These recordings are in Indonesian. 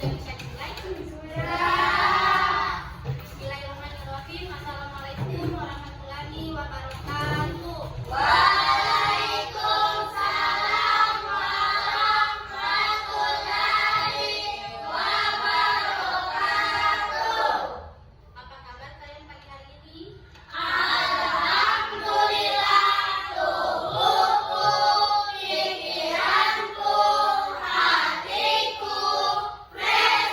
Bisa dimulai? Bismillahirrahmanirrahim. Assalamualaikum warahmatullahi wabarakatuh. Waalaikumsalam warahmatullahi wabarakatuh. Apa kabar kalian pagi hari ini? Alhamdulillah, tubuhku, pikiranku, hatiku fresh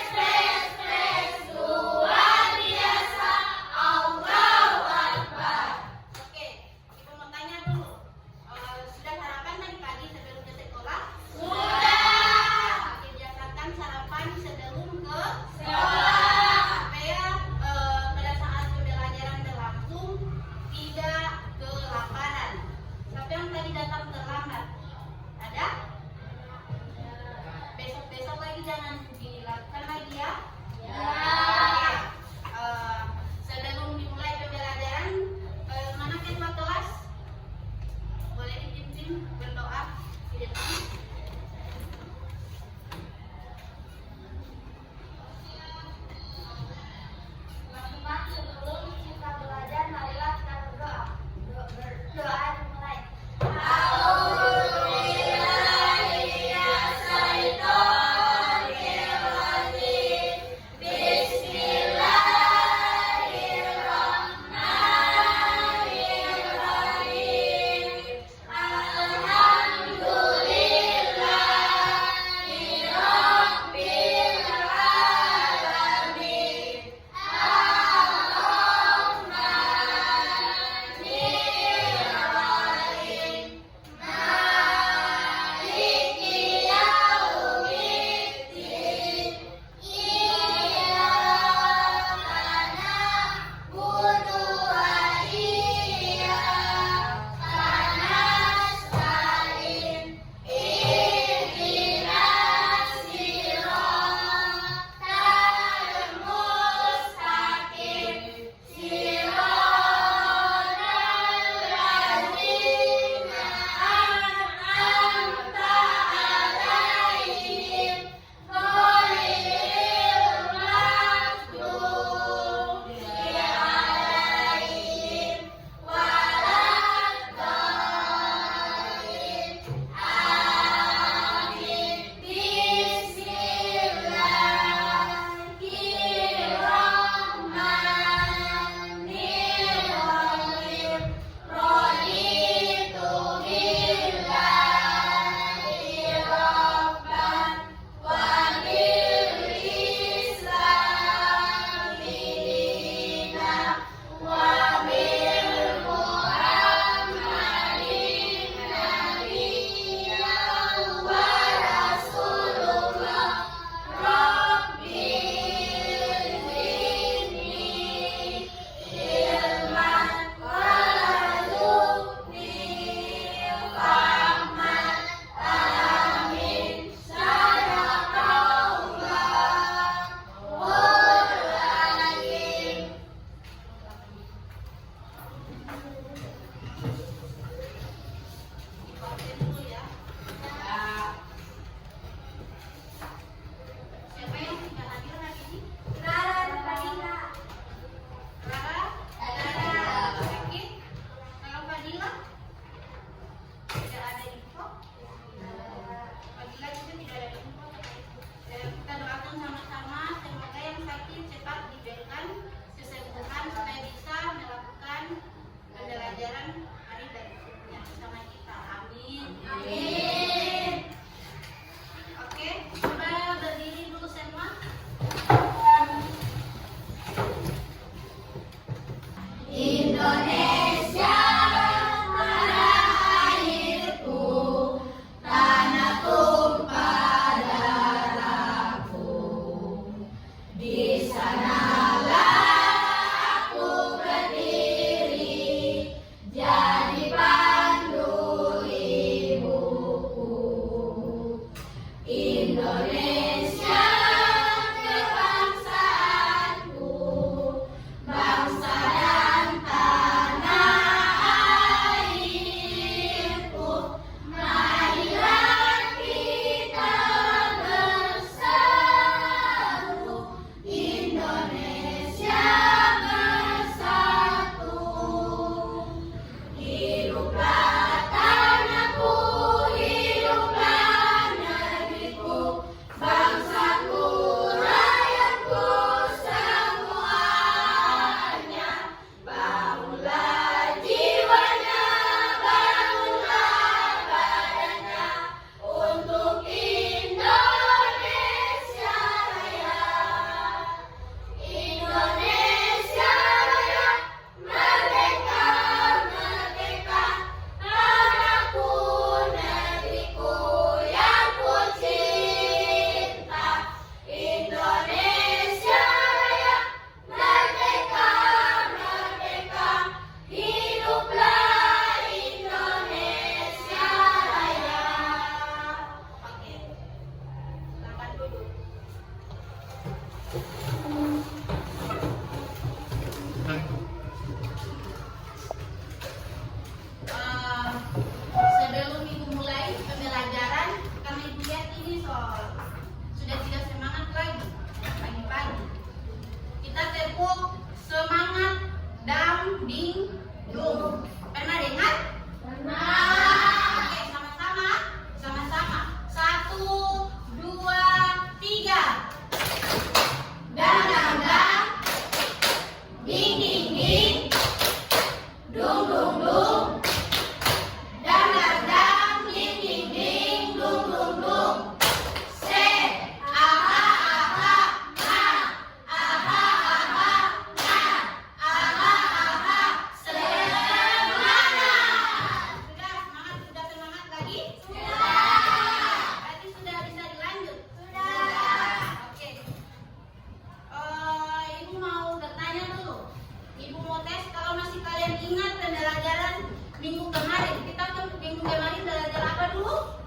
Sebelum ibu mulai pembelajaran, kami lihat ini sudah tidak semangat lagi pagi-pagi. Kita tepuk semangat dam ding dung. Pernah dengar? Pernah. Oke, sama-sama. Sama-sama. 1, 2, 3. Dam dam dam. Ding ding ding. Dung dung dung. Dam dam dam. Ding ding ding. Dung dung dung. Se. Aha aha na. Aha aha na. Aha aha semangat. Sudah semangat lagi? Sudah. Berarti sudah bisa dilanjut? Sudah. Oke. Ibu mau bertanya dulu. Ibu mau tes kalau masih kalian ingat pembelajaran minggu kemarin. Kita minggu kemarin belajar apa dulu?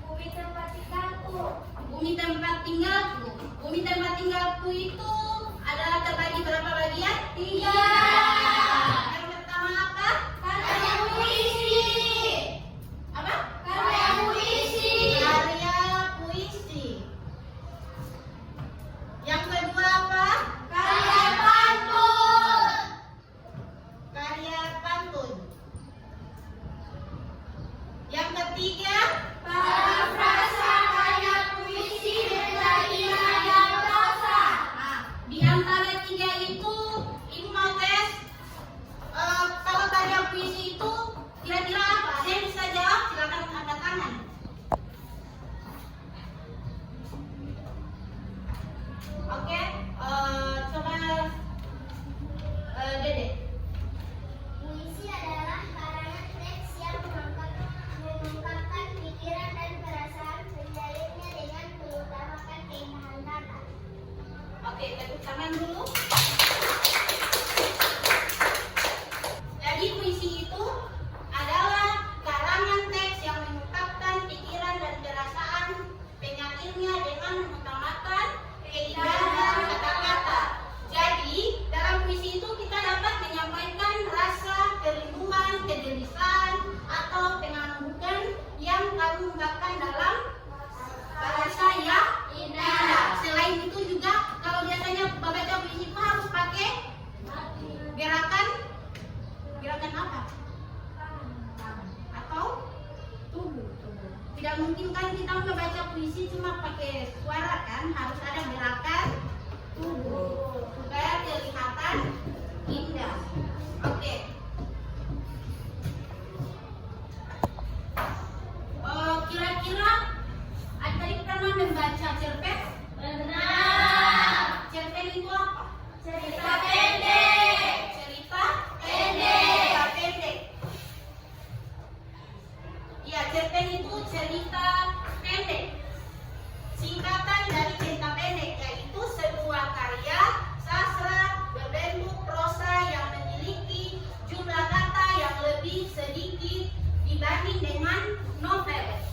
Bumi tempat tinggalku. Bumi tempat tinggalku. Bumi tempat tinggalku itu adalah terbagi berapa bagian? 3. Yang pertama apa? Karya puisi. Apa? Karya puisi. Karya puisi. Yang kedua apa? Karya pantun. Karya pantun. Yang ketiga, parafrasa karya puisi menjadi karya prosa. Nah, di antara 3 itu, ibu mau tes kalau karya puisi itu kira-kira apa? Saya bisa jawab, silakan angkat tangan. Oke, coba Dede. Puisi adalah karangan teks yang mengungkapkan pikiran dan perasaan, menjalurnya dengan mengutamakan keindahan kata. Oke, tepuk tangan dulu. Jadi puisi itu adalah karangan teks yang mengungkapkan pikiran dan perasaan penyairnya dengan mengutamakan keindahan kata-kata. Jadi dalam puisi itu kita dapat menyampaikan rasa kerinduan, kegelisahan atau pengagungan yang kami ungkapkan dalam bahasa yang indah. Selain itu juga kalau biasanya membaca puisi itu harus pakai gerakan apa? Atau tubuh. Tidak mungkin kan kita membaca puisi cuma pakai suara kan, harus ada gerakan tubuh supaya kelihatan indah. Oke. Kira-kira adik pernah membaca cerpen? Benar. Cerpen itu apa? Cerita pendek. Cerita pendek. Cerita pendek. Ya, cerpen itu cerita pendek. Singkatan dari cerita pendek, yaitu sebuah karya sastra berbentuk prosa yang memiliki jumlah kata yang lebih sedikit dibanding dengan novel.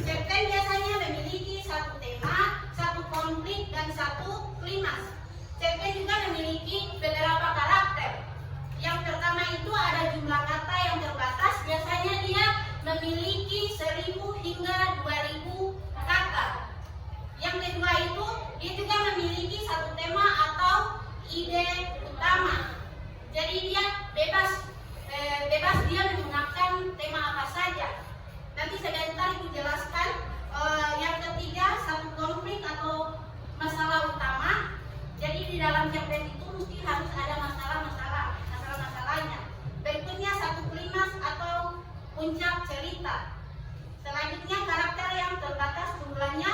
Cerpen biasanya memiliki satu tema, satu konflik, dan satu klimaks. Cerpen juga memiliki beberapa karakter. Yang pertama itu ada jumlah kata yang terbatas, biasanya dia memiliki 1000 hingga 2000 kata. Yang kedua itu dia juga memiliki satu tema atau ide utama. Jadi dia bebas dia menggunakan tema apa saja. Nanti sebentar ibu jelaskan. Yang ketiga satu konflik atau masalah utama. Jadi di dalam cerpen itu mesti harus ada masalah-masalahnya. Berikutnya satu klimaks atau puncak cerita. Selanjutnya karakter yang terbatas jumlahnya,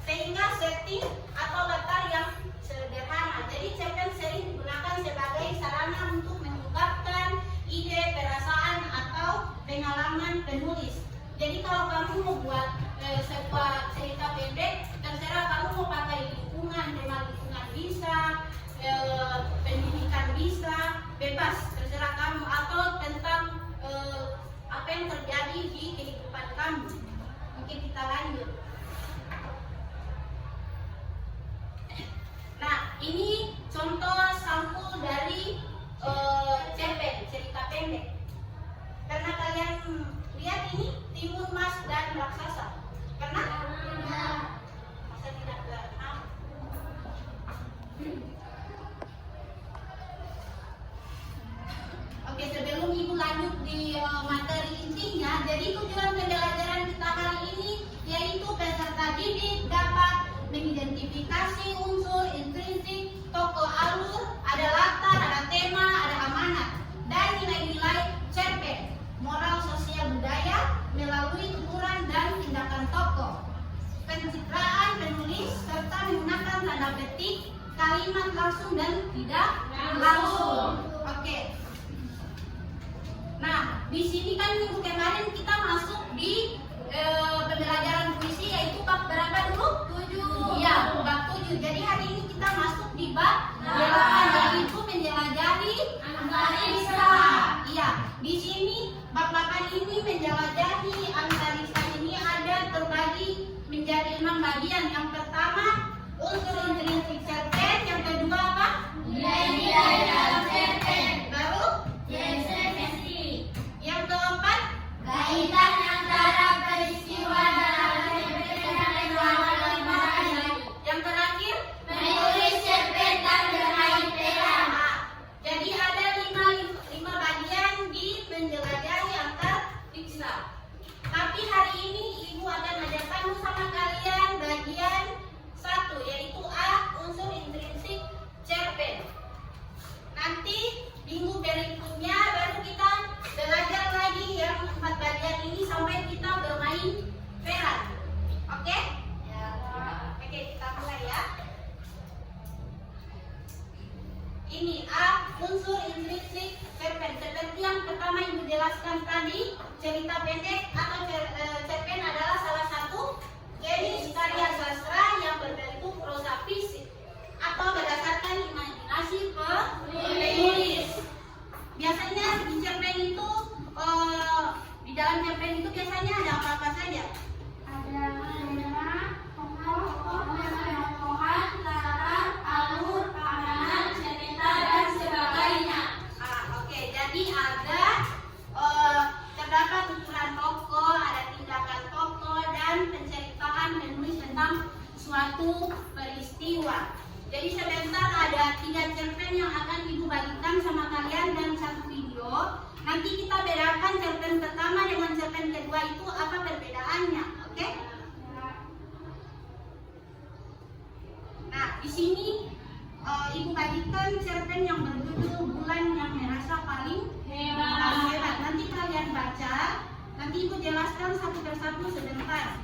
sehingga setting atau latar yang sederhana. Jadi cerpen sering digunakan sebagai sarana untuk mengungkapkan ide, perasaan atau pengalaman penulis. Jadi kalau kamu mau buat sebuah cerita pendek, terserah kamu mau pakai lingkungan, tema lingkungan bisa, pendidikan bisa, bebas, terserah kamu, atau tentang apa yang terjadi di kehidupan kamu. Oke, kita lanjut. ini contoh sampul dari cerpen, cerita pendek. Karena kalian lihat ini timun mas dan raksasa. Pernah? Masa tidak pernah? Oke, sebelum ibu lanjut di materi intinya, jadi tujuan pembelajaran kita hari ini yaitu peserta didik dapat mengidentifikasi unsur intrinsik, tokoh alur, ada latar, ada tema, ada amanat, dan nilai-nilai cerpen, moral sosial budaya melalui tuturan dan tindakan tokoh, pencitraan penulis serta menggunakan tanda petik, kalimat langsung dan tidak langsung. Oke. Nah, di sini kan minggu kemarin kita masuk di pembelajaran puisi yaitu bab berapa dulu? 7. Iya, bab 7. Jadi hari ini kita masuk di bab 8 yaitu menjelajahi antariksa. Iya, di sini bab 8 ini menjelajahi antariksa ini ada terbagi menjadi 6 bagian. Yang pertama unsur intrinsik cerpen, yang kedua apa? Nilai-nilai dalam cerpen. Baru? Yang keempat, Kaitan antara peristiwa dalam cerpen dan makna. yang terakhir, Menulis cerpen dan bermain peran. jadi ada lima bagian di menjelajahi antariksa. Tapi hari ini ibu akan ajarkan sama kalian bagian 1 yaitu A, unsur intrinsik cerpen. Nanti minggu berikutnya baru kita belajar lagi yang 4 bagian ini sampai kita bermain peran. Oke? Oke, kita mulai ya. Ini A, unsur intrinsik cerpen. Seperti yang pertama ibu jelaskan tadi, cerita pendek atau cerpen adalah salah satu jenis karya sastra yang berbentuk prosa fisik atau berdasarkan imajinasi penulis. Biasanya di cerpen itu, di dalam cerpen itu biasanya ada apa-apa saja? Ada tema, tokoh-tokohan, latar, alur, pemahaman, cerita, dan sebagainya. Oke, jadi ada terdapat tuturan tokoh, ada tindakan tokoh, dan penceritaan penulis tentang suatu peristiwa. Jadi sebentar ada 3 cerpen yang akan ibu bagikan sama kalian dan 1 video. Nanti kita bedakan cerpen pertama dengan cerpen kedua itu apa perbedaannya, oke? Nah, di sini ibu bagikan cerpen yang berjudul Bulan yang Merasa Paling Hebat. Nanti kalian baca, nanti ibu jelaskan satu persatu sebentar.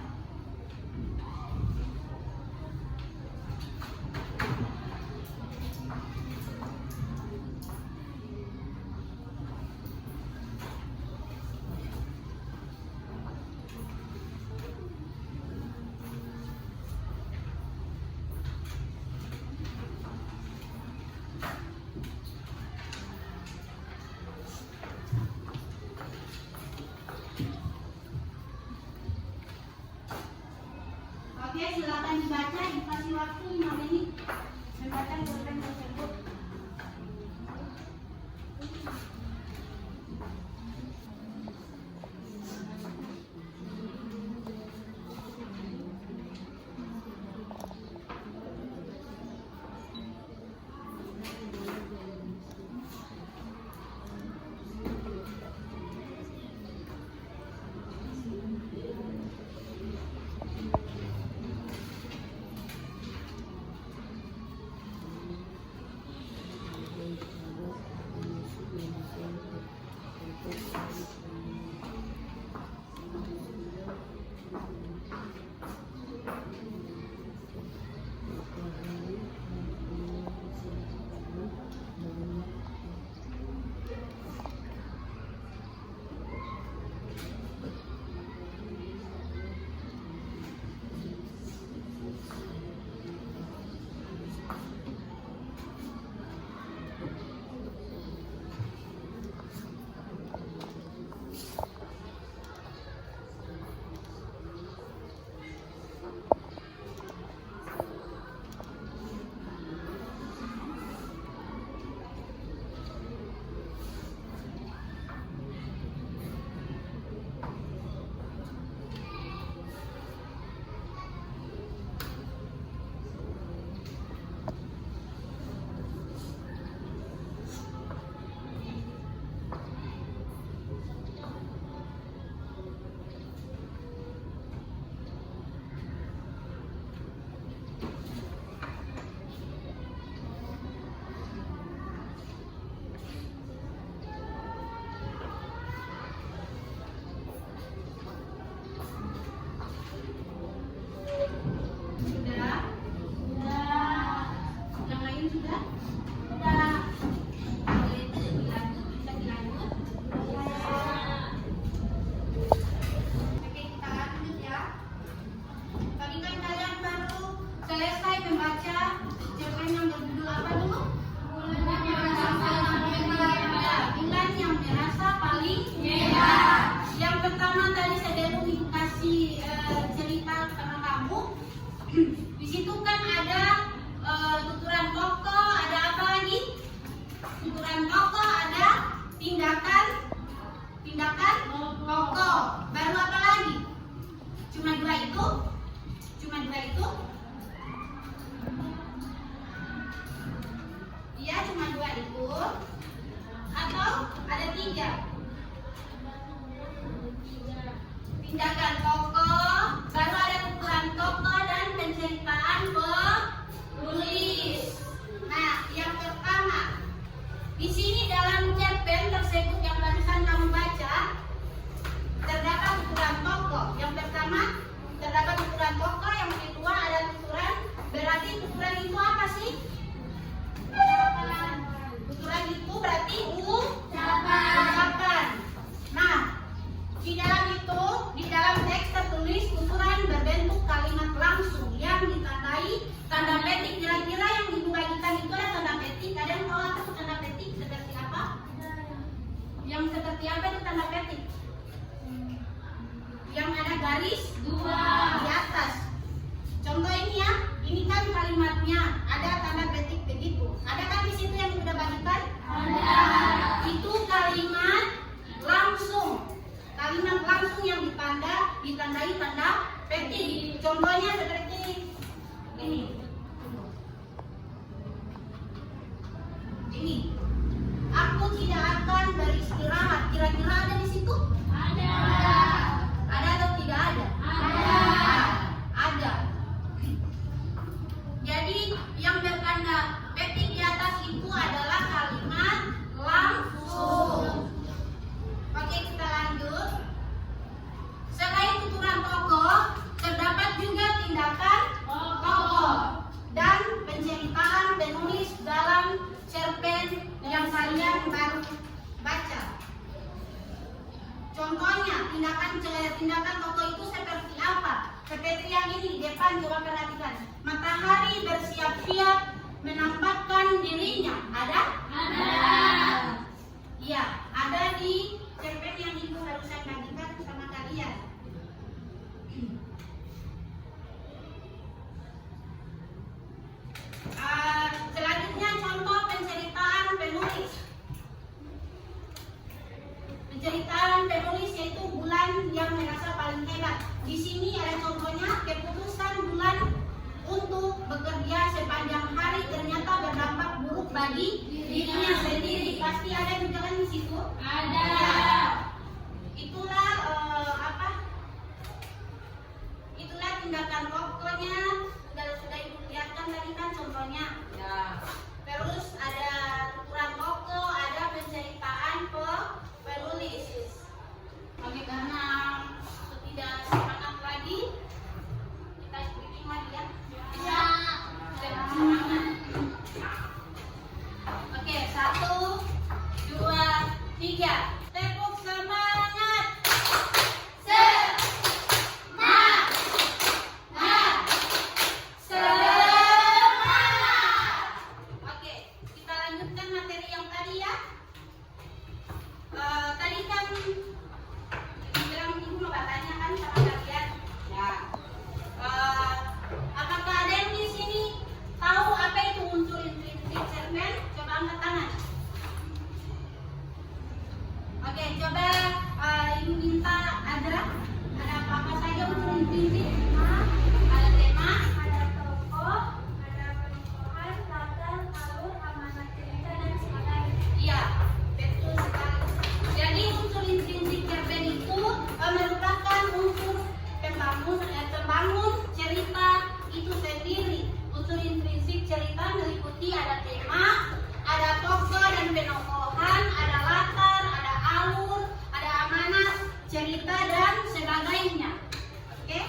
3. Tindakan tokoh, baru ada tuturan tokoh dan penceritaan penulis. Nah, yang pertama, di sini dalam cerpen tersebut yang barusan kamu baca, terdapat tuturan tokoh. Yang pertama, terdapat tuturan tokoh. Yang kedua ada tuturan. Berarti tuturan itu apa sih? Tuturan itu berarti ucapan. Nah, di dalam teks tertulis tuturan berbentuk kalimat langsung yang ditandai tanda petik. Kira-kira yang ibu bagikan itu ada tanda petik. Kalian tahu apa itu tanda petik? Seperti apa? Yang seperti apa itu tanda petik? Yang ada garis 2 di atas. Contoh ini ya, ini kan kalimatnya ada tanda petik begitu. Ada kan di situ yang sudah bagikan? Ada. Itu kalimat langsung. Kalimat langsung yang ditandai tanda petik. Contohnya seperti ini. Ini. Aku tidak akan beristirahat. Kira-kira ada di situ? Ada. Ada atau tidak ada? Ada. Jadi yang bertanda petik di atas itu adalah kalimat langsung. Oke, kita lanjut. Selain tuturan tokoh, terdapat juga tindakan tokoh dan penceritaan penulis dalam cerpen yang kalian baru baca. Contohnya, tindakan tokoh itu seperti apa? Seperti yang ini di depan, coba perhatikan. Matahari bersiap-siap menampakkan dirinya. Ada? Ada. Iya, ada di cerpen yang ibu barusan bagikan sama kalian. Selanjutnya contoh penceritaan penulis. Penceritaan penulis yaitu bulan yang merasa paling hebat. Di sini ada contohnya, keputusan bulan untuk bekerja sepanjang hari ternyata berdampak buruk bagi dirinya sendiri. Pasti ada juga kan di situ? Ada. Ya. Itulah Itulah tindakan tokohnya. Sudah ibu lihatkan tadi kan contohnya. Ya. Terus ada tuturan tokoh, ada penceritaan penulis. Oke, karena tidak semangat lagi, kita speaking lagi ya. Bisa semangat. Oke, 1, 2, 3. Tepuk semangat. Oke, kita lanjutkan materi yang tadi ya. Tadi kan bilang ibu mau bertanya kan sama kalian. Ya. Apakah ada yang di sini tahu apa itu unsur intrinsik cerpen? Coba angkat tangan. Oke, coba ibu minta ada apa saja unsur intrinsik? Ada tema, ada tokoh, ada penokohan, latar, alur, amanat cerita dan sebagainya. Iya, betul sekali. Jadi unsur intrinsik cerpen itu merupakan unsur pembangun cerita itu sendiri. Unsur intrinsik cerita meliputi ada tema, ada tokoh dan penokohan, ada latar, ada alur, ada amanat cerita dan sebagainya. Oke?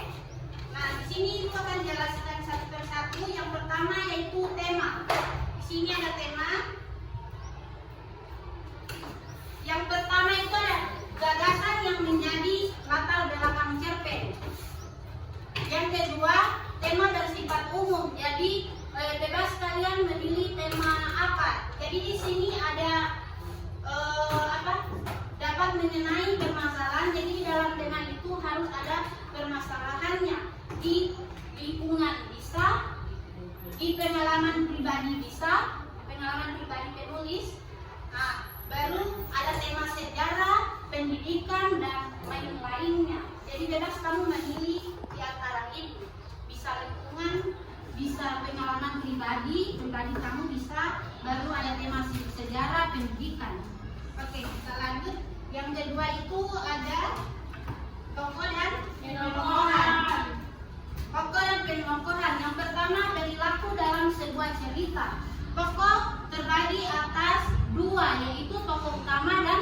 Nah, di sini ibu akan jelaskan satu persatu. Yang pertama yaitu tema. Di sini ada tema. Yang pertama itu ada gagasan yang menjadi latar belakang cerpen. Yang kedua, tema bersifat umum. Jadi bebas kalian memilih tema apa. Jadi di sini ada dapat mengenai permasalahan. Jadi di dalam tema itu harus ada permasalahannya. Di lingkungan bisa, di pengalaman pribadi bisa, pengalaman pribadi penulis. Nah, baru ada tema sejarah, pendidikan dan lain-lainnya. Jadi bebas kamu memilih di antara itu. Bisa lingkungan, bisa pengalaman pribadi kamu bisa, baru ada tema sejarah, pendidikan. Oke, kita lanjut. Yang kedua itu ada tokoh dan penokohan. Tokoh dan penokohan. Yang pertama, perilaku dalam sebuah cerita. Tokoh terbagi atas dua, yaitu tokoh utama dan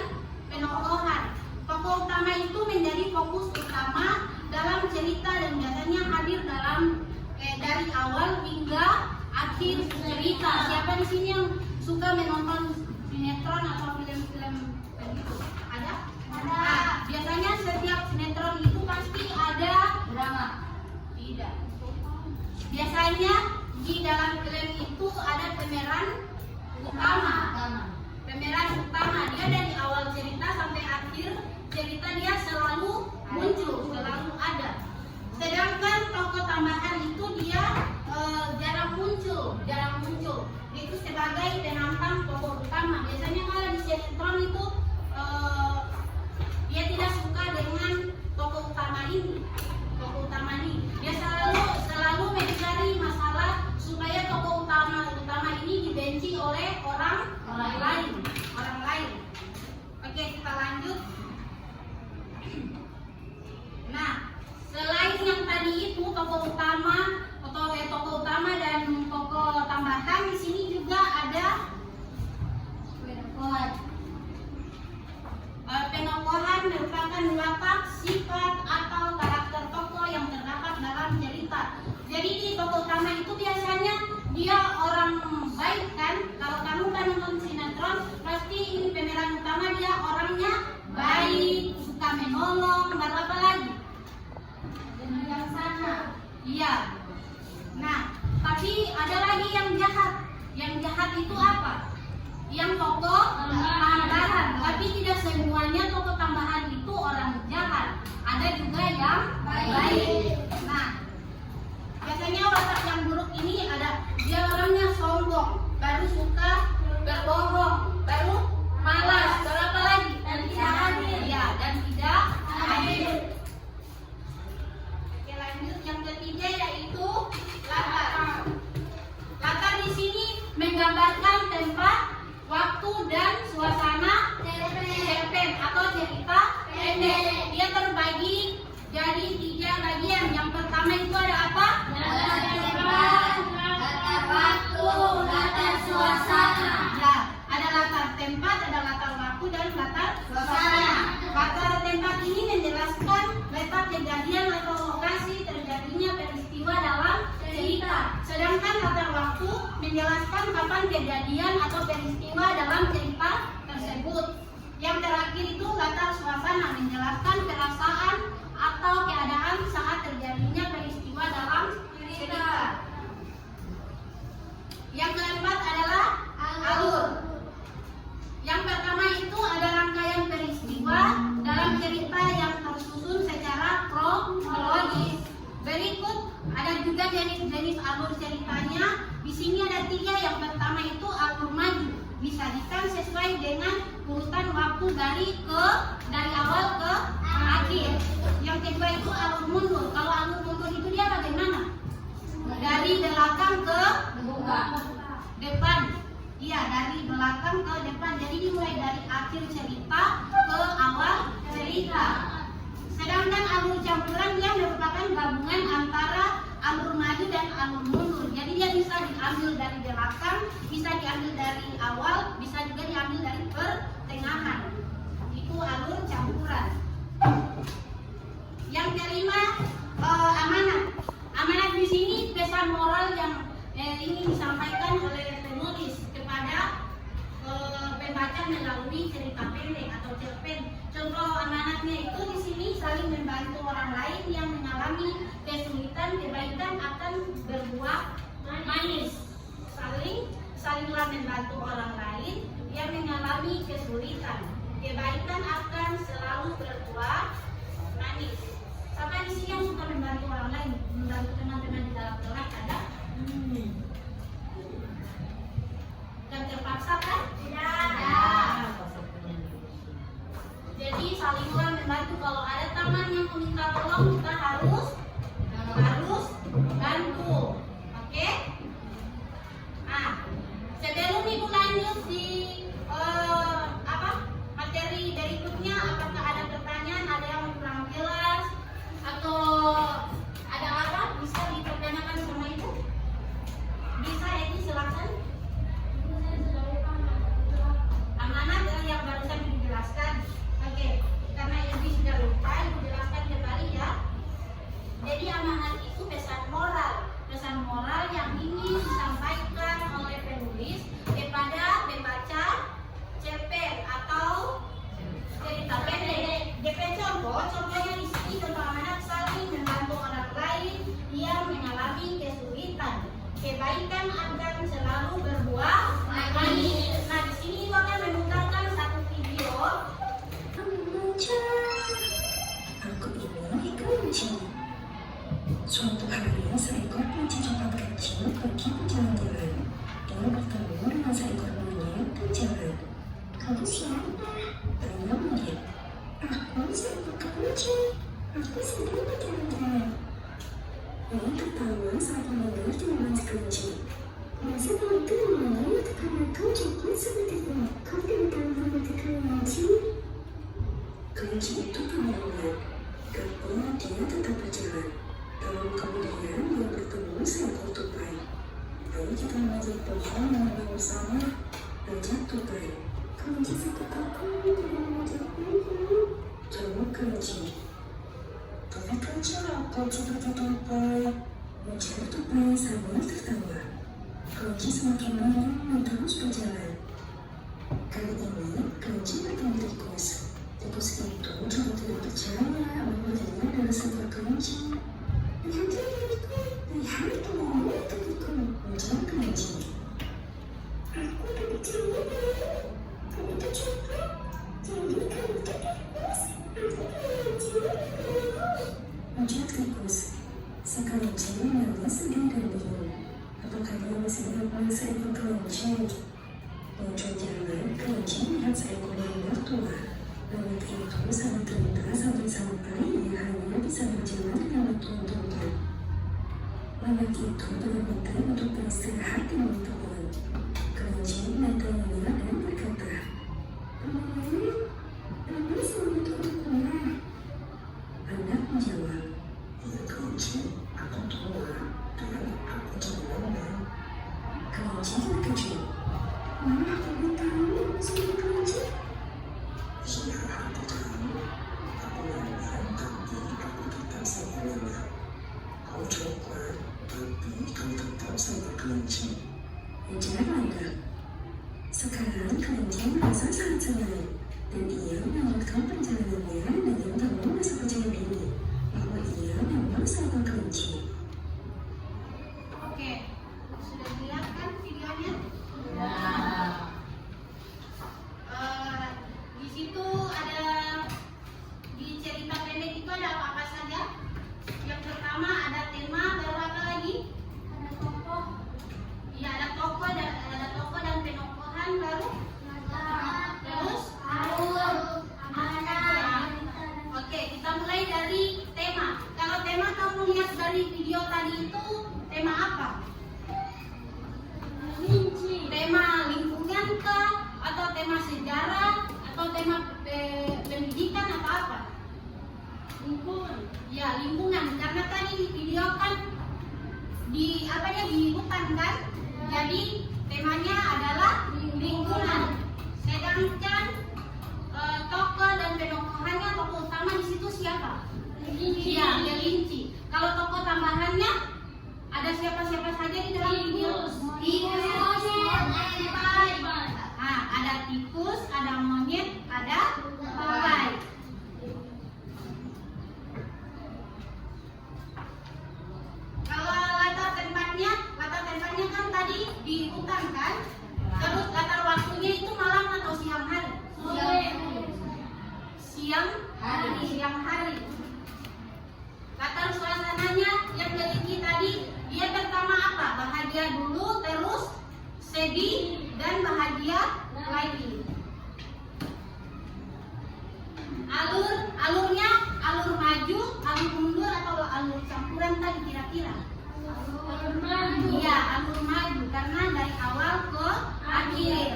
penokohan. Tokoh utama itu menjadi fokus utama dalam cerita dan biasanya hadir dalam dari awal hingga akhir cerita. Siapa di sini yang suka menonton sinetron atau film-film begitu? Ada? Ada. Nah, biasanya setiap sinetron itu pasti ada drama. Tidak. Biasanya di dalam film itu ada pemeran utama. Pemeran utama, dia dari awal cerita sampai akhir cerita dia selalu muncul, selalu ada. Sedangkan tokoh tambahan itu dia jarang muncul. Itu sebagai penantang tokoh utama. Biasanya kalau di sinetron itu dia tidak suka dengan tokoh utama ini. Dia selalu mencari masalah supaya tokoh utama ini dibenci oleh orang lain. Oke, kita lanjut. Nah, selain yang tadi itu tokoh utama dan tokoh tambahan, di sini juga ada penokohan merupakan watak, sifat atau karakter tokoh yang terdapat dalam cerita. Jadi di tokoh utama itu biasanya dia orang baik kan? Kalau kamu kan nonton sinetron, pasti ini pemeran utama dia orangnya baik, suka menolong, baru apa lagi? Yang sana. Iya. Nah, tapi ada lagi yang jahat. Yang jahat itu apa? Yang tokoh tambahan. Tapi tidak semuanya tokoh tambahan itu orang jahat. Ada juga yang baik. Nah, biasanya watak yang buruk ini ada dia orangnya sombong, baru suka berbohong, baru malas, baru apa lagi? Dan tidak adil. Ya, dan tidak adil. Oke, lanjut yang ketiga yaitu latar. Latar di sini menggambarkan tempat, waktu dan suasana cerpen atau cerita pendek. Dia terbagi jadi 3 bagian. Yang pertama itu ada apa? Latar tempat, latar waktu, latar suasana. Ya, ada latar tempat, ada latar waktu dan latar suasana. Latar tempat ini menjelaskan letak kejadian atau lokasi terjadinya peristiwa dalam cerita. Sedangkan latar waktu menjelaskan kapan kejadian atau peristiwa dalam cerita tersebut. Yang terakhir itu latar suasana menjelaskan perasaan atau keadaan saat terjadinya peristiwa dalam cerita. Yang keempat adalah alur. Yang pertama itu ada rangkaian peristiwa dalam cerita yang tersusun secara kronologis. Berikut ada juga jenis-jenis alur ceritanya. Di sini ada 3. Yang pertama itu alur maju, disajikan sesuai dengan urutan waktu dari awal ke akhir. Yang kedua itu alur mundur. Kalau alur mundur itu dia bagaimana? Dari belakang ke depan. Iya, dari belakang ke depan. Jadi dimulai dari akhir cerita ke awal cerita. Sedangkan alur campuran dia merupakan gabungan antara alur maju dan alur mundur. Jadi dia bisa diambil dari belakang, bisa diambil dari awal, bisa juga diambil dari pertengahan. Itu alur campuran. Yang kelima, amanat. Amanat di sini pesan moral yang ini disampaikan oleh penulis kepada pembaca melalui cerita pendek atau cerpen. Contoh amanatnya itu di sini saling membantu orang lain yang mengalami kesulitan, kebaikan akan berbuah manis. Salinglah membantu orang lain yang mengalami kesulitan, kebaikan akan selalu berbuah manis. Siapa di sini yang suka membantu orang lain, membantu teman-teman di dalam kelas ada? Dan terpaksa kan? Tidak. Jadi salinglah membantu. Kalau ada teman yang meminta tolong, kita harus bantu. Oke? Nah, sebelum ibu lanjut di tertawa saat mendengar jawaban si kelinci. Masa kau itu memandang mata karena kau coklat sepertiku. Kau tidak tahu mata kelinci? Kelinci itu kemudian, karena dia tetap berjalan. Lalu kemudian dia bertemu seekor tupai. Lalu kita memanjat pohon yang bersama, ajak tupai. Kelinci suka takut dengan memanjat pohon. Jawab kelinci. Tapi kan cakap seperti tupai. Ujar tupai sambil tertawa. Kelinci semakin marah dan terus berjalan. Kali ini kelinci bertemu tikus. Tikus itu juga tidak percaya bahwa dia adalah seekor kelinci. Lihatlah diriku, lihat kemana kakiku, ujar kelinci. Aku tak percaya, kamu tak coklat, jadi kamu tak tikus. Aku kelinci, ujar tikus. Si kelinci menangis sedih dan bingung. Apakah dia masih berupa seekor kelinci? Muncul jalan, kelinci melihat seekor lembar tua. Lembar itu sangat rendah sampai ia hanya bisa berjalan dengan waktu untuknya. Lembar itu benar-benar untuk beristirahat di bawah pohon. Kelinci menatapnya dan berkata, lembar selamat untuknya. Anak menjawab, ya kelinci, aku tua dan aku jadi lembar. Kelinci terkejut. Mana aku tahu sama kelinci? Ya, aku tahu. Aku lembar, tapi aku tetap sama lembar. Kau coklat, tapi kau tetap sama kelinci. Ujar Langga. Sekarang kelinci merasa sangat senang, dan ia melanjutkan perjalanannya dengan penuh rasa percaya diri bahwa ia memang seorang kelinci. Oke, sudah dilihat kan videonya? Di situ ada, di cerita pendek itu ada apa saja? Yang pertama ada tema, baru apa lagi? Ada tokoh, Iya, ada tokoh dan penokohan baru. Terus, oke, kita mulai dari tema. Kalau tema kamu lihat dari video tadi itu tema apa? Tema lingkungan kah? Atau tema sejarah? Atau tema pendidikan atau apa? lingkungan, Ya, lingkungan. Karena tadi di video kan di hutan kan? Jadi temanya adalah lingkungan. Sedangkan tokoh dan penokohannya, tokoh utama di situ siapa? Iya, kelinci. Kalau tokoh tambahannya ada siapa-siapa saja di dalam video? Tikus, ada tikus, ada monyet, ada tupai. Kalau latar tempatnya kan tadi di hutan kan? Terus latar waktunya itu malam atau siang hari? Siang hari. Latar suasananya yang kelinci tadi, dia pertama apa? Bahagia dulu, terus sedih dan bahagia lagi. Alurnya alur maju, alur mundur atau alur campuran tadi kira-kira? Iya, alur maju karena dari awal ke akhir.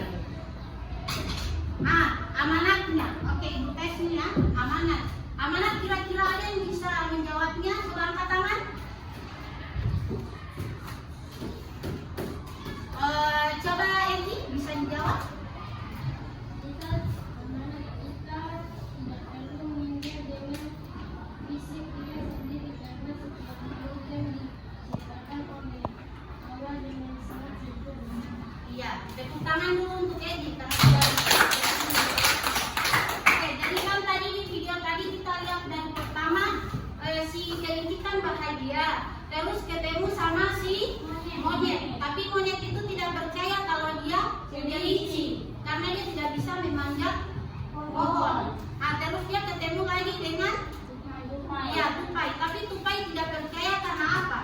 Amanatnya. Oke, Ibu tes nih ya, amanat. Amanat kira-kira ada yang bisa menjawabnya? Coba angkat tangan. Coba Edi bisa dijawab? Iya, tepuk tangan dulu untuk Edi karena sudah. Oke, jadi kan tadi di video tadi kita lihat dari pertama si kelinci kan bahagia, terus ketemu sama si monyet. Tapi monyet itu tidak percaya kalau dia kelinci karena dia tidak bisa memanjat pohon. Terus dia ketemu lagi dengan tupai. Tapi tupai tidak percaya karena apa?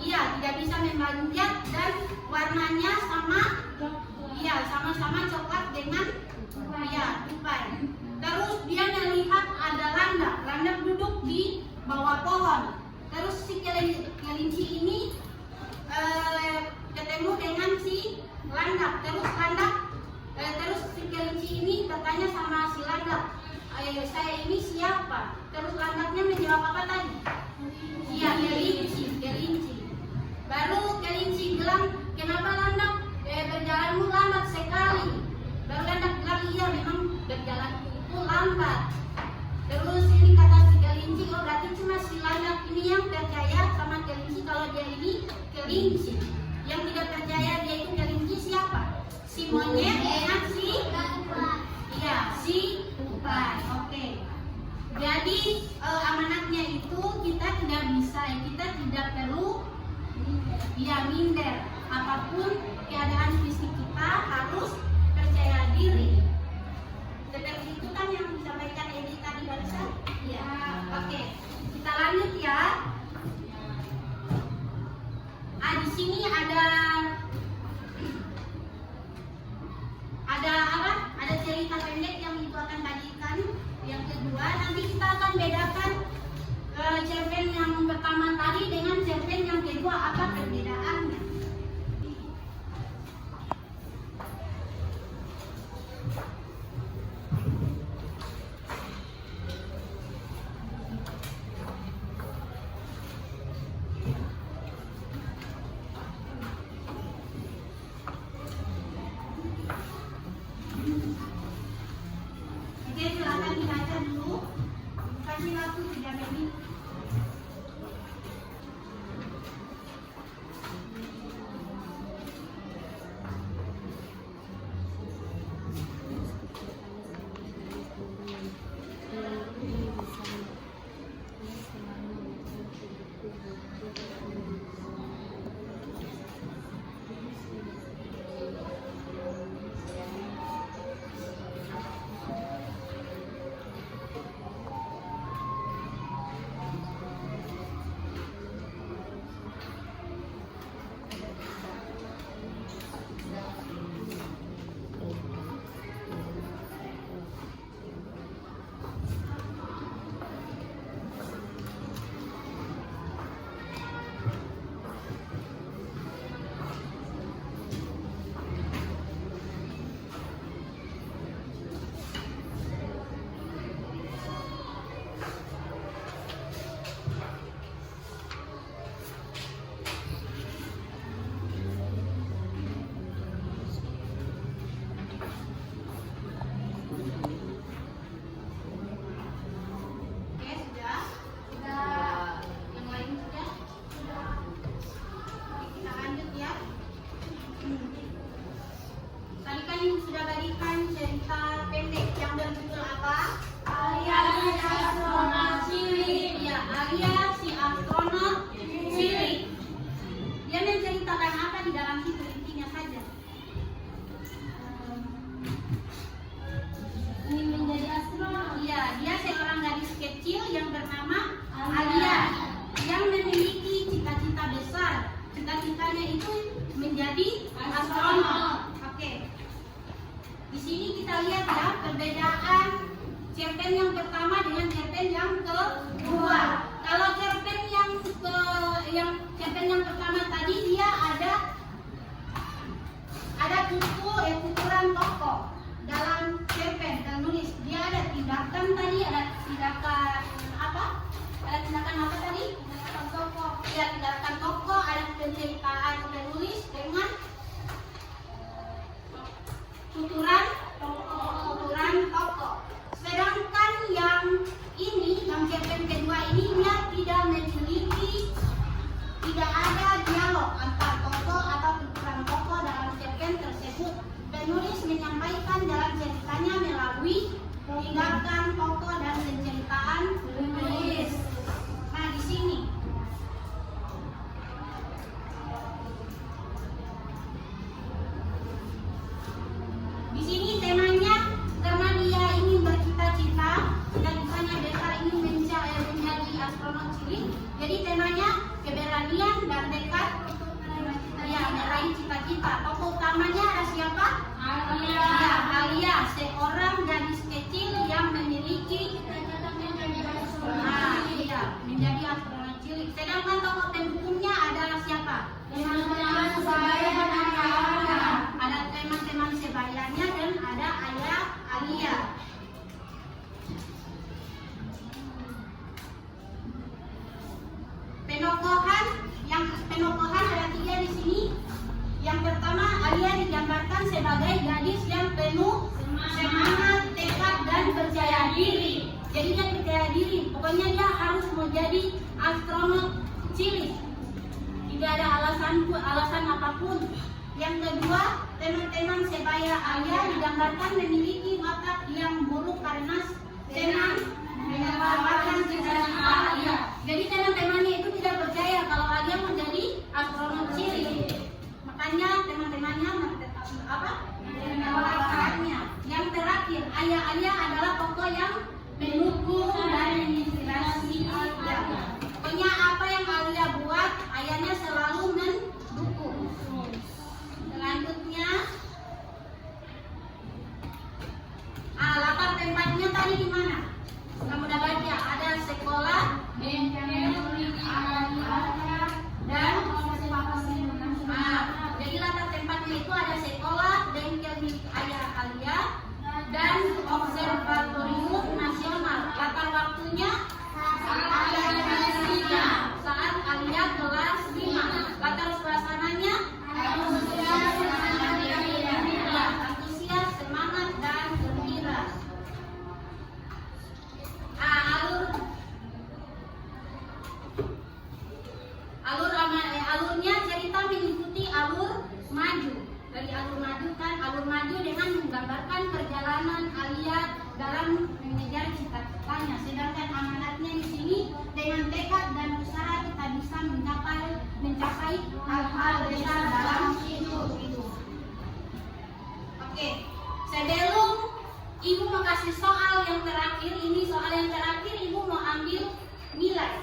Iya, tidak bisa memanjat dan warnanya sama-sama coklat dengan tupai. Terus dia melihat ada landak duduk di bawah pohon. Terus si kelinci ini ketemu dengan si landak. Terus si kelinci ini bertanya sama si landak, saya ini siapa? Terus landaknya menjawab apa tadi? Iya, kelinci. Baru kelinci bilang, kenapa landak? Berjalanmu lambat sekali. Baru landak bilang, iya memang berjalanku itu lambat. Terus ini kata si kelinci, oh berarti cuma si landak ini yang percaya sama kelinci kalau dia ini kelinci. Yang tidak percaya dia itu kelinci siapa? Si monyet dengan si tupai. Oke. Jadi amanatnya itu kita tidak perlu minder. Apapun keadaan fisik kita harus percaya diri. Seperti itu kan yang disampaikan Edi tadi barusan. Iya. Oke. Kita lanjut ya. Di sini ada apa? Ada cerita pendek yang Ibu akan bagikan. Yang kedua, nanti kita akan bedakan cerpen yang pertama tadi dengan cerpen yang kedua, apa perbedaannya. Oke, silakan dibaca dulu. Kasih waktu 3 menit. Menjadi astronot cilik. Sedangkan tokoh pendukungnya adalah siapa? Teman-teman sebaya dan anak-anak. Ada teman-teman sebayanya dan ada ayah Alia. Penokohan ada 3 di sini. Yang pertama, Alia digambarkan sebagai gadis yang penuh semangat, tekad dan percaya diri. Jadi dia percaya diri. Pokoknya dia harus menjadi astronot cilik. Tidak ada alasan apapun. Yang kedua, teman-teman sebaya Alia digambarkan memiliki watak yang buruk karena senang mendapatkan cita-cita Alia. Jadi teman-temannya itu tidak percaya kalau Alia menjadi astronot cilik. Makanya teman-temannya menolaknya. Yang terakhir, ayah Alia adalah tokoh yang mendukung dan menginspirasi Alia. Pokoknya apa yang Alia buat, ayahnya selalu mendukung. Selanjutnya, latar tempatnya tadi di mana? Kamu udah baca, ada sekolah, dan jadi latar tempatnya itu ada sekolah, bengkel milik ayah Alia, dan observatorium nasional. Latar waktunya saat Alia kelas 5. Latar suasananya antusias, semangat, dan gembira. Alurnya cerita mengikuti alur maju. Dari alur maju alur maju dengan menggambarkan perjalanan Alia dalam mengejar cita-citanya. Sedangkan amanatnya di sini dengan tekad dan usaha kita bisa mencapai hal-hal besar dalam hidup. Oke, sebelum Ibu mau kasih soal yang terakhir, Ibu mau ambil nilai.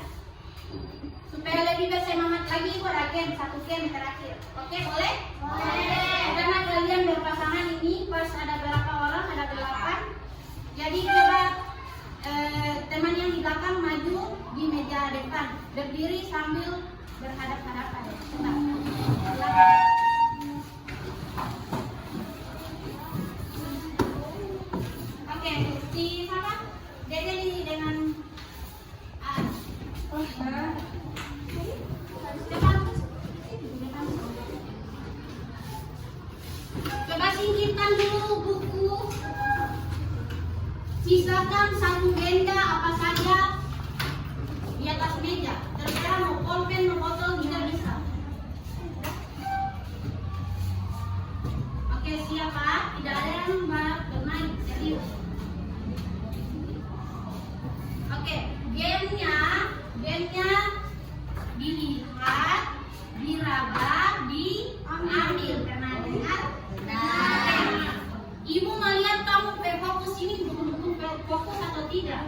Supaya lebih bersemangat lagi, Ibu ada game, 1 game terakhir. Oke, boleh? Boleh. Karena kalian berpasangan ini, pas ada berapa orang, ada 8. Jadi coba teman yang di belakang maju di meja depan, berdiri sambil berhadap-hadapan. Oke, si siapa? Dede dengan coba singkirkan dulu buku. Sisakan 1 benda apa saja di atas meja. Terserah mau pulpen, mau botol, tidak bisa. Oke, siapa? Tidak ada yang bermain serius. Oke, gamenya dilihat, diraba, diambil. Pernah dengar? Ibu melihat kamu fokus ini betul-betul fokus atau tidak?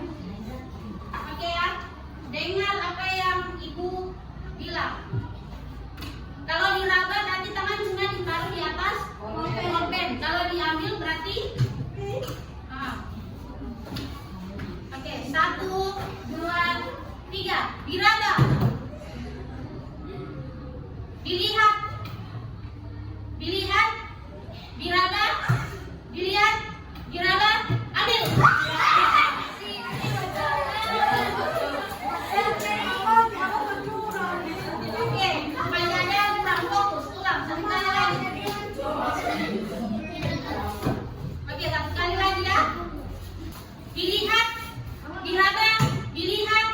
Oke ya, dengar apa yang Ibu bilang. Kalau diraba nanti tangan sudah ditaruh di atas pulpen. Kalau diambil berarti oke, 1, 2, 3. Diraba. Dilihat. Diraba. Dilihat. Diraba. Ambil. Oke, supaya ada yang kurang fokus, ulang satu kali lagi. Oke, 1 kali lagi ya. Dilihat. Diraba. Dilihat.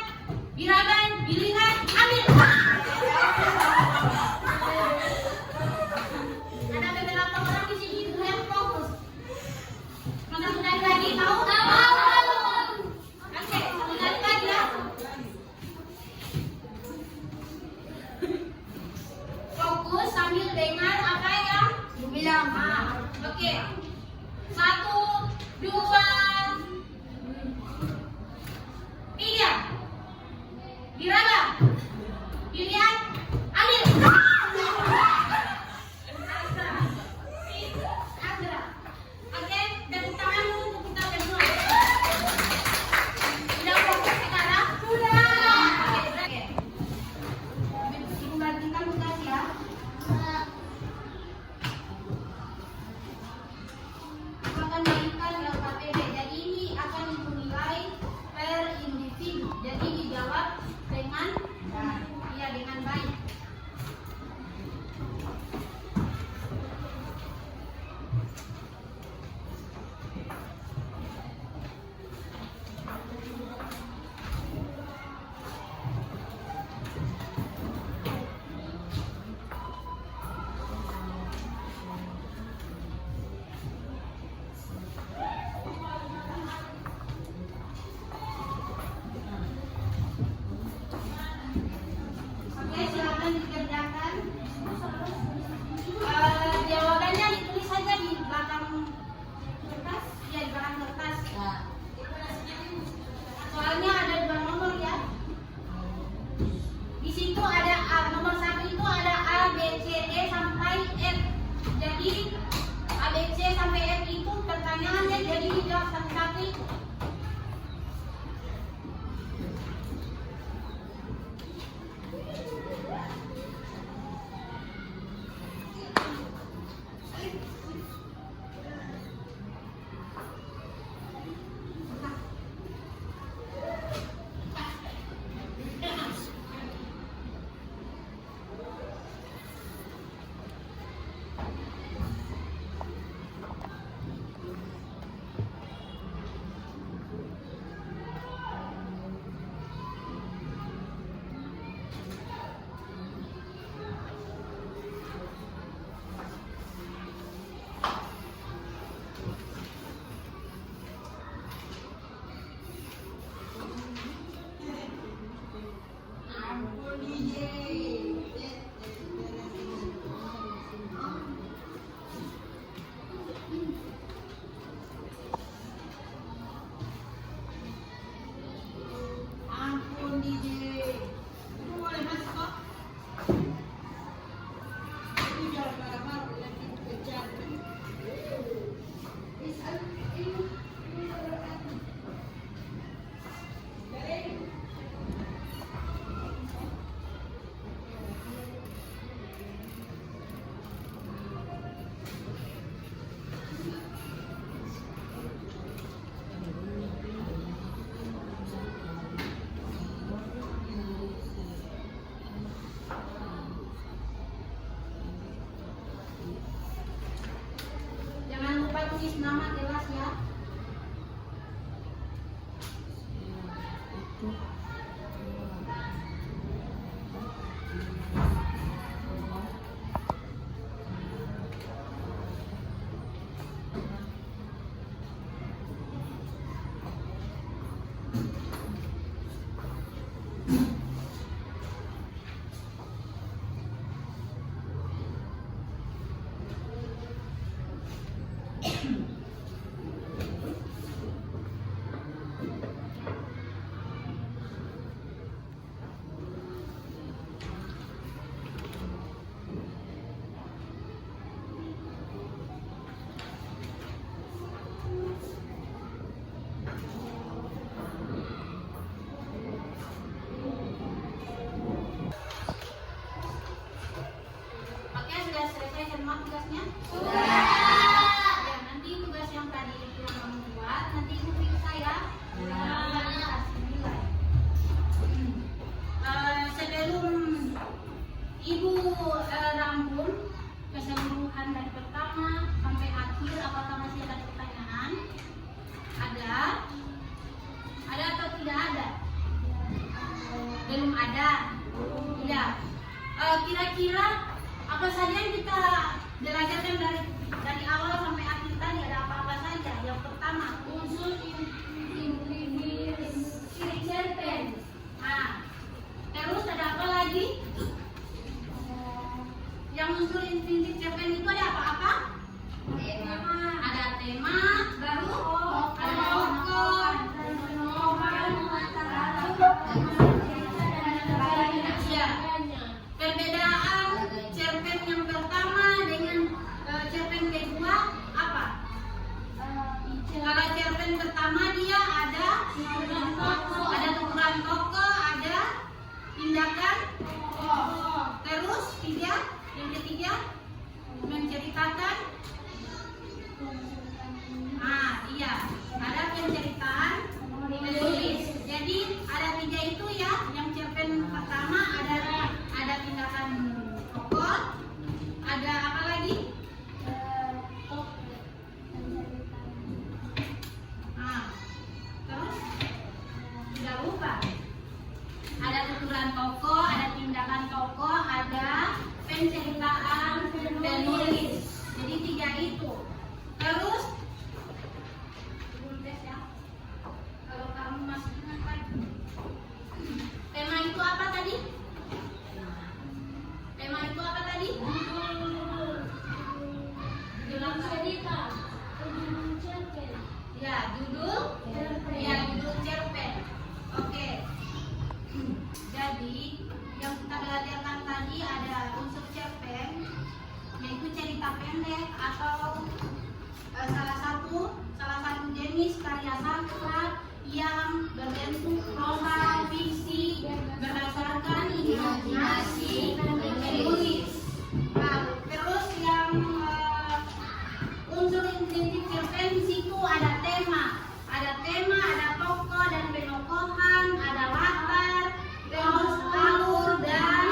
Diraba. Dilihat. Ambil. Ada beberapa orang di sini yang fokus. Masa sekali lagi mau? Oke, 1 kali lagi ya. Fokus sambil dengar apa yang dibilang. Oke. 1, 2, 3. Diraba. Dilihat. Ambil. Oke, tepuk tangan dulu untuk kita berdua. Sudah fokus sekarang? Sudah. Oke. tulis nama kelas ya. Oke, sudah selesai semua tugasnya? Ya, nanti tugas yang tadi itu kamu buat, nanti ibu periksa ya. Kasih nilai. Sebelum ibu rangkum keseluruhan dari pertama sampai akhir, apakah masih ada pertanyaan? Ada atau tidak ada? Belum ada. Ya. Kira-kira apa saja yang kita belajarkan dari awal sampai akhir tadi? Ada apa-apa saja? Yang pertama, unsur ciri cerpen. Terus ada apa lagi? Yang unsur intrinsik cerpen itu ada apa-apa? Ada tema, baru ada tokoh, ya. Perbedaan cerpen yang pertama dengan cerpen kedua apa? Kalau cerpen pertama dia ada tukeran tokoh, ada tindakan, terus yang ketiga menceritakan. Iya, ada penceritaan menulis. Jadi ada 3 itu ya. Yang cerpen pertama ada tindakan tokoh, ada apa lagi? Terus sudah lupa. Ada tuturan tokoh, ada tindakan tokoh, ada penceritaan penulis. Jadi 3 itu. Terus tes ya. Kalau kamu masih ingat kan? Tema itu apa tadi? Tema itu apa tadi? Judul cerita. Ya, judul cerpen. Oke. Jadi yang kita belajarkan tadi ada unsur cerpen, yaitu cerita pendek atau salah satu jenis karya sastra yang berbentuk prosa fiksi berdasarkan imajinasi penulis. Terus yang unsur intrinsik cerpen di situ ada tema, ada tokoh dan penokohan, ada latar, terus alur dan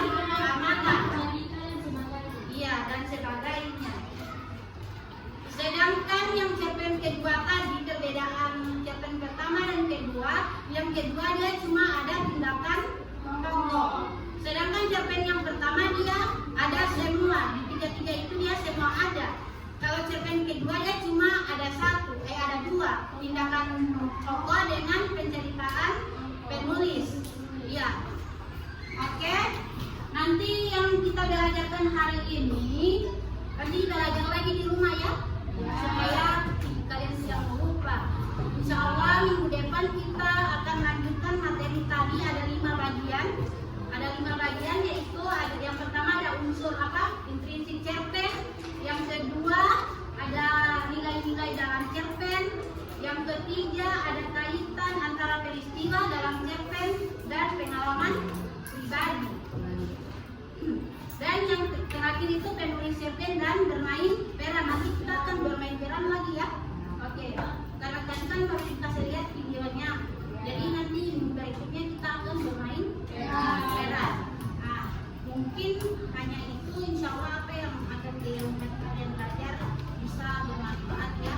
amatan. Iya, dan sebagainya. Sedangkan yang cerpen kedua tadi, perbedaan cerpen pertama dan kedua, yang kedua dia cuma ada tindakan tokoh. Sedangkan cerpen yang pertama dia ada semua, di 3 itu dia semua ada. Kalau cerpen kedua dia cuma ada 2, tindakan tokoh dengan penceritaan penulis. Iya. Oke. Nanti yang kita belajarkan hari ini, nanti belajar lagi di rumah ya, supaya kalian tidak lupa. Insya Allah minggu depan kita akan lanjutkan materi tadi. Ada 5 bagian. Ada 5 bagian, yaitu yang pertama ada unsur intrinsik cerpen. Yang kedua ada nilai-nilai dalam cerpen. Yang ketiga ada kaitan antara peristiwa dalam cerpen dan pengalaman pribadi. Dan yang terakhir itu penulis cerpen dan bermain peran. Nanti kita akan bermain peran lagi ya. Oke. Karena tadi kan baru kita lihat videonya. Jadi nanti berikutnya kita akan bermain peran. Mungkin hanya itu. Insya Allah apa yang akan kalian belajar bisa bermanfaat ya.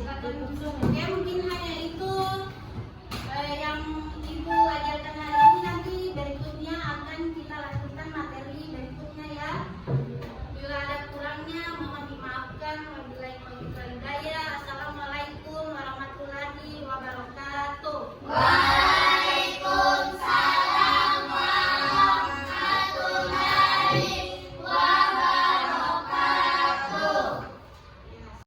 Oke, mungkin hanya itu yang Ibu ajarkan hari ini. Nanti berikutnya akan kita lanjutkan materi berikutnya ya. Bila ada kurangnya mohon dimaafkan.